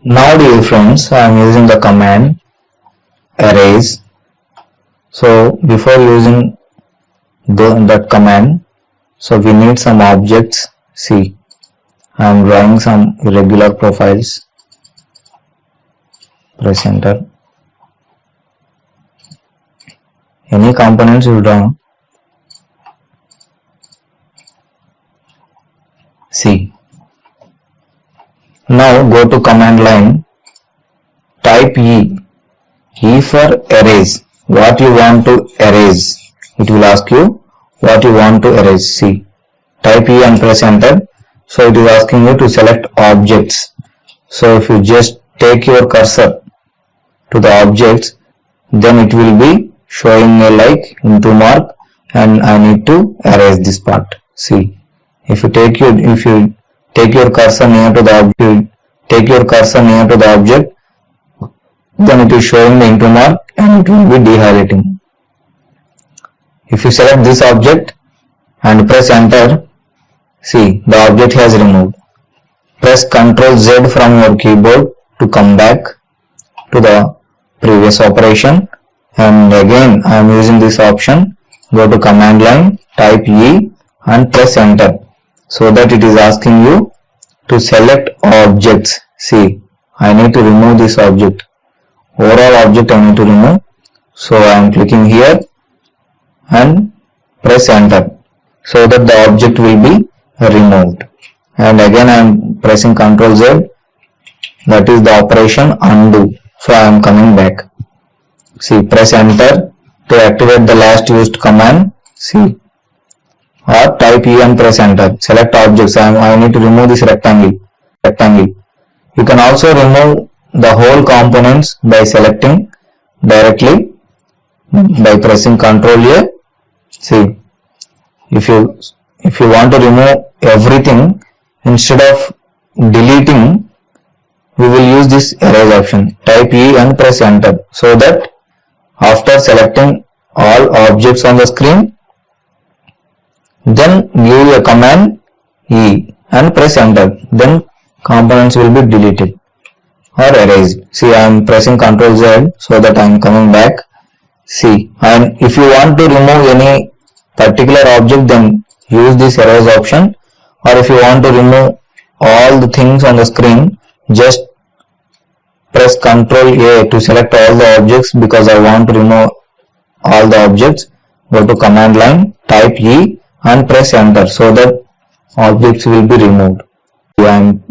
Now dear friends, I am using the command erase. So before using that command, so we need some objects. See, I am drawing some irregular profiles. Press enter. Any components you draw. See. Now go to command line, type E for erase. What you want to erase? It will ask you what you want to erase. See, type E and press enter. So it is asking you to select objects. So if you just take your cursor to the objects, then it will be showing a like into mark, and I need to erase this part. See, if you take your cursor near to the object, then it is showing the into mark and it will be dehighlighting. If you select this object and press enter, see, the object has removed. Press Ctrl Z from your keyboard to come back to the previous operation, and again I am using this option. Go to command line, type E and press enter, so that it is asking you to select objects. See, I need to remove this object. Overall object I need to remove. So I am clicking here and press enter, so that the object will be removed. And again I am pressing Ctrl Z. That is the operation undo. So I am coming back. See, press enter to activate the last used command. See, or type E and press enter. Select objects. I need to remove this rectangle. You can also remove the whole components by selecting directly by pressing Ctrl A. See, if you want to remove everything, instead of deleting, we will use this erase option. Type E and press enter, so that after selecting all objects on the screen, then give a command E and press enter, then components will be deleted or erased. See, I am pressing Ctrl Z, so that I am coming back. See, and if you want to remove any particular object, then use this erase option, or if you want to remove all the things on the screen, just press Ctrl A to select all the objects, because I want to remove all the objects. Go to command line, type E and press enter, so that objects will be removed. I am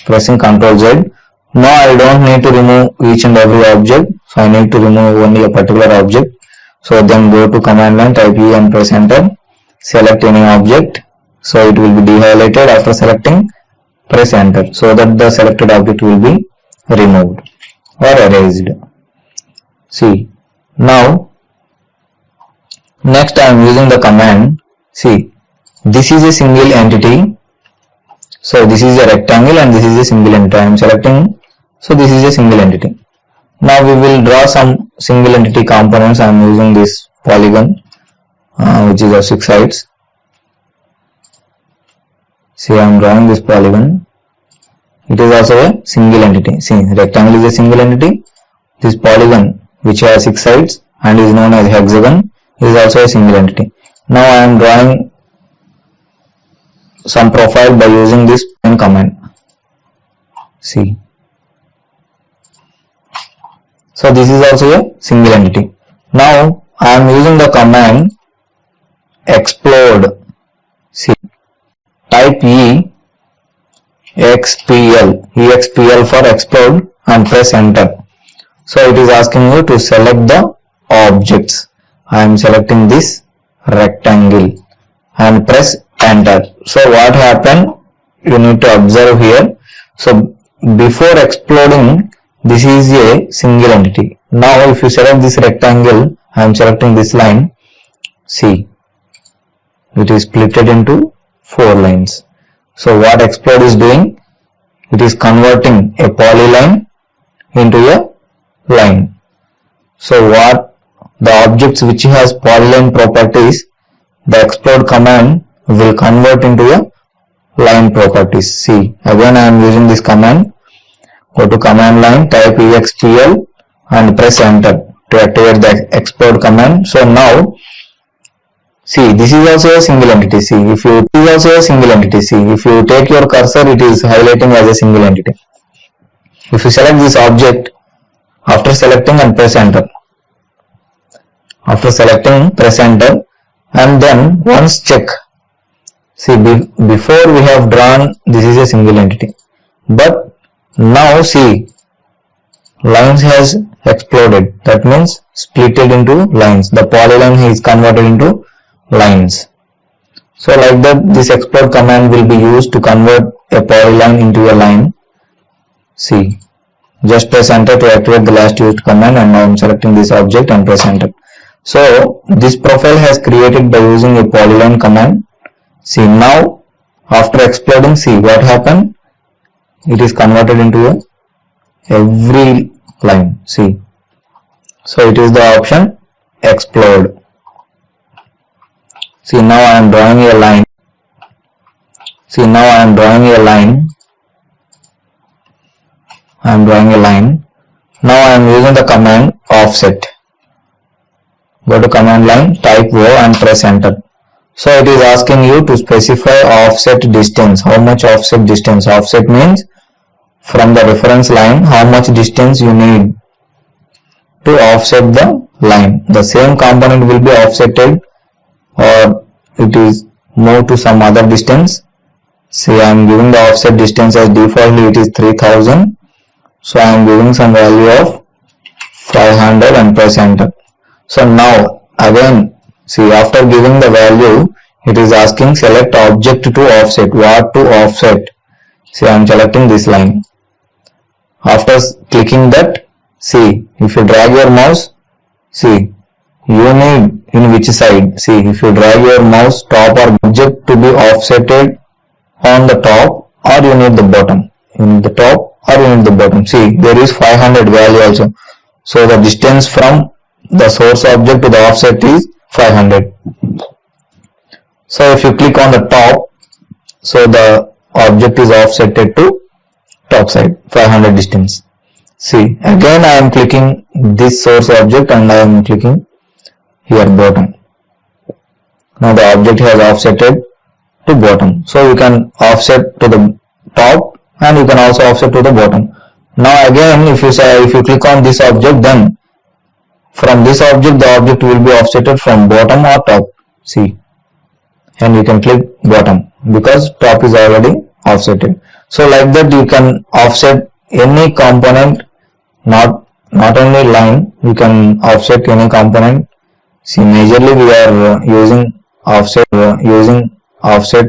pressing Ctrl Z. Now I don't need to remove each and every object, so I need to remove only a particular object. So then go to command line, type E and press enter. Select any object, so it will be dehighlighted. After selecting, press enter, so that the selected object will be removed or erased. See, now next I am using the command. See, this is a single entity. So this is a rectangle and this is a single entity. I am selecting, so this is a single entity. Now we will draw some single entity components. I am using this polygon, which is of 6 sides. See, I am drawing this polygon. It is also a single entity. See, rectangle is a single entity. This polygon, which has 6 sides and is known as hexagon, is also a single entity. Now I am drawing some profile by using this pen command. See, so this is also a single entity. Now I am using the command explode. See, type EXPL for explode and press enter. So it is asking you to select the objects. I am selecting this rectangle and press enter. So what happened, you need to observe here. So before exploding, this is a single entity. Now if you select this rectangle, I am selecting this line. See, it is split into 4 lines. So what explode is doing, it is converting a polyline into a line. So what the objects which has polyline properties, the explode command will convert into a line properties. See, again I am using this command. Go to command line, type exfl and press enter to activate the explode command. So now see, this is also a single entity. See, if you take your cursor, it is highlighting as a single entity. If you select this object, after selecting and press enter. After selecting, press enter, and then once check. See, before we have drawn, this is a single entity, but now see, lines has exploded. That means splitted into lines. The polyline is converted into lines. So like that, this explode command will be used to convert a polyline into a line. See, just press enter to activate the last used command, and now I am selecting this object and press enter. So this profile has created by using a polyline command. See, now after exploding, see what happened. It is converted into every line. See, so it is the option explode. See, now I am drawing a line. See, now I am drawing a line. Now I am using the command offset. Go to command line, type O and press enter. So it is asking you to specify offset distance. How much offset distance? Offset means from the reference line, how much distance you need to offset the line. The same component will be offsetted, or it is moved to some other distance. See, I am giving the offset distance as defaultly it is 3000. So I am giving some value of 500 and press enter. So now again, see, after giving the value, it is asking select object to offset. What to offset? See, I am selecting this line. After clicking that, see, if you drag your mouse, see, you need in which side. See, if you drag your mouse, top or object to be offsetted on the top, or you need the bottom. You need the top or you need the bottom. See, there is 500 value also. So the distance from the source object to the offset is 500. So if you click on the top, so the object is offsetted to top side, 500 distance. See, again I am clicking this source object and I am clicking here bottom. Now the object has offsetted to bottom. So you can offset to the top and you can also offset to the bottom. Now again, if you click on this object, then from this object the object will be offsetted from bottom or top. See, and you can click bottom because top is already offsetted. So like that you can offset any component, not only line, you can offset any component. See, majorly we are using offset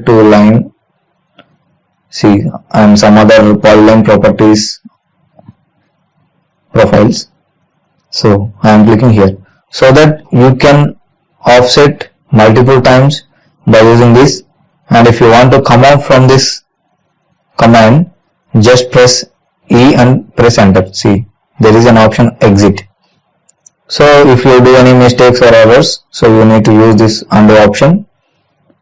to line. See, and some other polyline properties profiles. So I am clicking here so that you can offset multiple times by using this. And if you want to come out from this command, just press E and press enter. See, there is an option exit. So if you do any mistakes or errors, so you need to use this undo option.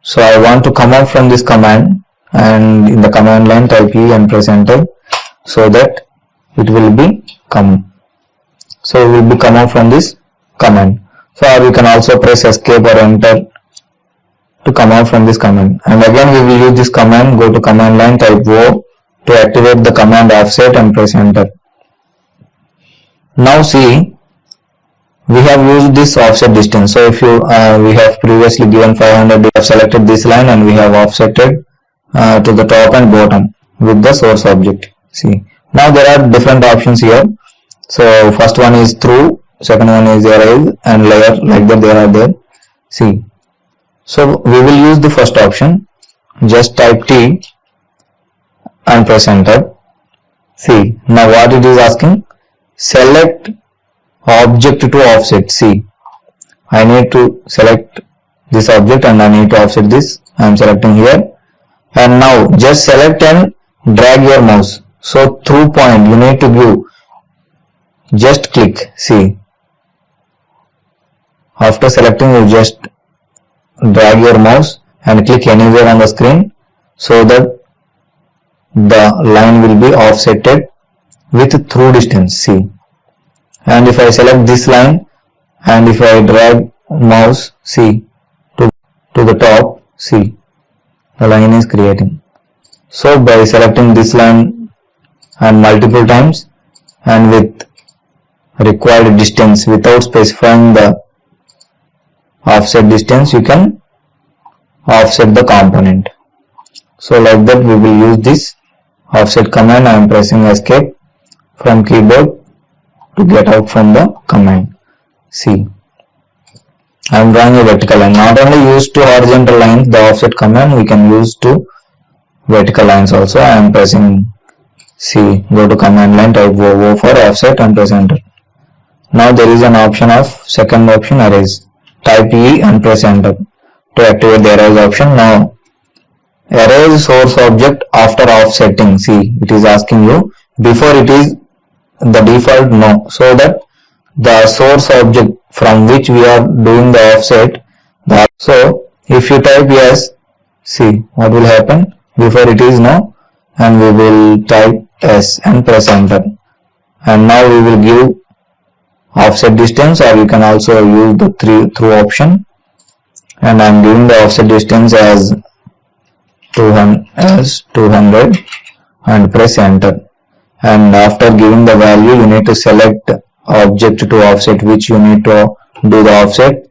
So I want to come out from this command, and in the command line type E and press enter so that it will be come. So it will be come out from this command. So you can also press escape or enter to come out from this command. And again we will use this command. Go to command line, type O to activate the command offset and press enter. Now see, we have used this offset distance. So if you we have previously given 500, we have selected this line and we have offsetted to the top and bottom with the source object. See, now there are different options here. So first one is through, second one is erase and layer, like that they are there. See, so we will use the first option. Just type T and press enter. See, now what it is asking, select object to offset. See, I need to select this object and I need to offset this. I am selecting here, and now just select and drag your mouse. So through point you need to give, just click. See, after selecting you just drag your mouse and click anywhere on the screen so that the line will be offsetted with through distance, see, and if I select this line and if I drag mouse, see, to the top, see, the line is creating. So by selecting this line and multiple times and with required distance without specifying the offset distance, you can offset the component. So like that we will use this offset command. I am pressing escape from keyboard to get out from the command. See, I am drawing a vertical line. Not only used to horizontal lines, the offset command we can use to vertical lines also. I am pressing C, go to command line, type O for offset and press enter. Now there is an option of second option, erase. Type E and press enter to activate the erase option. Now erase source object after offsetting. See, it is asking you. Before it is the default no, so that the source object from which we are doing the offset. So if you type yes, see what will happen. Before it is no, and we will type yes and press enter. And now we will give offset distance, or you can also use the through option. And I am giving the offset distance as 200 and press enter. And after giving the value, you need to select object to offset which you need to do the offset.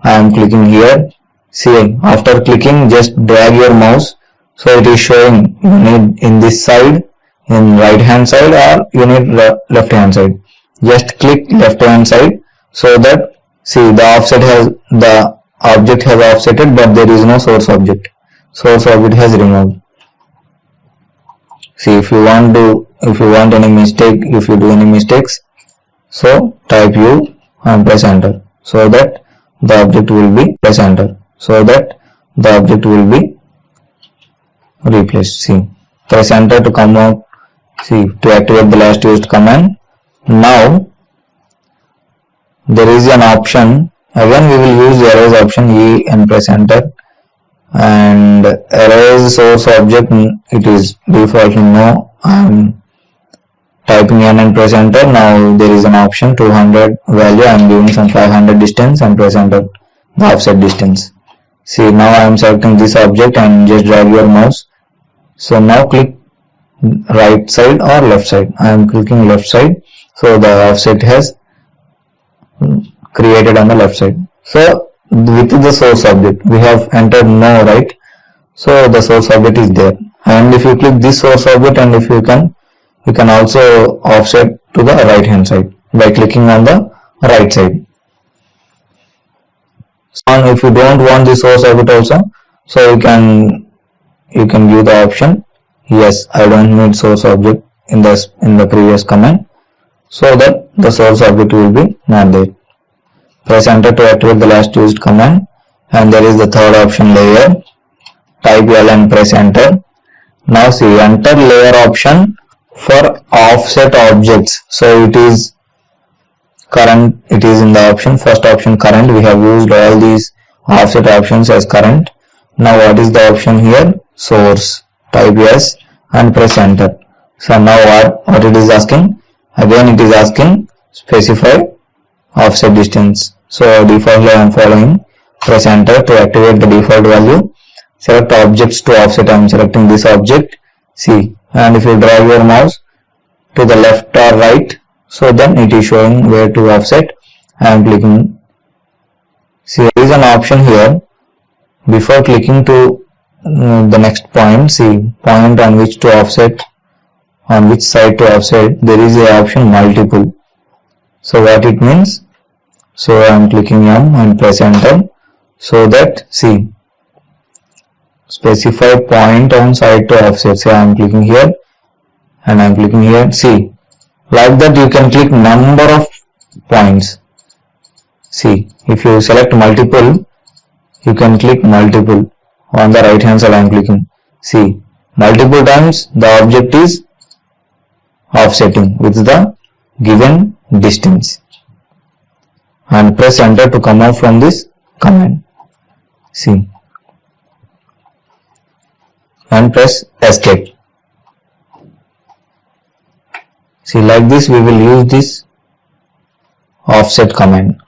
I am clicking here. See, after clicking, just drag your mouse. So it is showing you need in this side, in right hand side, or you need left hand side. Just click left hand side, so that see the offset has, the object has offsetted, but there is no source object. Source object has removed. See, if you want any mistake, if you do any mistakes, so type U and press enter, so that the object will be, press enter, so that the object will be replaced. See, press enter to come out. See, to activate the last used command. Now there is an option. Again we will use the erase option, E and press enter. And erase source object, it is defaultly no. I am typing N and press enter. Now there is an option 200 value. I am giving some 500 distance and press enter the offset distance. See, now I am selecting this object and just drag your mouse. So now click right side or left side. I am clicking left side, so the offset has created on the left side. So with the source object we have entered no, right? So the source object is there. And if you click this source object, and if you can also offset to the right hand side by clicking on the right side. So if you don't want the source object also, so you can give the option yes, I don't need source object in the previous command, so that the source object will be not there. Press enter to activate the last used command. And there is the third option, layer. Type L and press enter. Now see, enter layer option for offset objects. So it is current, it is in the option, first option current. We have used all these offset options as current. Now what is the option here? Source. Type yes and press enter. So now what it is asking? Again it is asking specify offset distance. So defaultly I am following. Press enter to activate the default value. Select objects to offset. I am selecting this object. See, and if you drag your mouse to the left or right, so then it is showing where to offset. I am clicking. See, there is an option here. Before clicking to the next point, see, point on which to offset, on which side to offset, there is a option multiple. So what it means? So I am clicking M and press enter, so that see, specify point on side to offset. So I am clicking here and I am clicking here. See, like that you can click number of points. See, if you select multiple, you can click multiple. On the right hand side I am clicking. See, multiple times the object is offsetting with the given distance. And press enter to come out from this command. See, and press escape. See, like this we will use this offset command.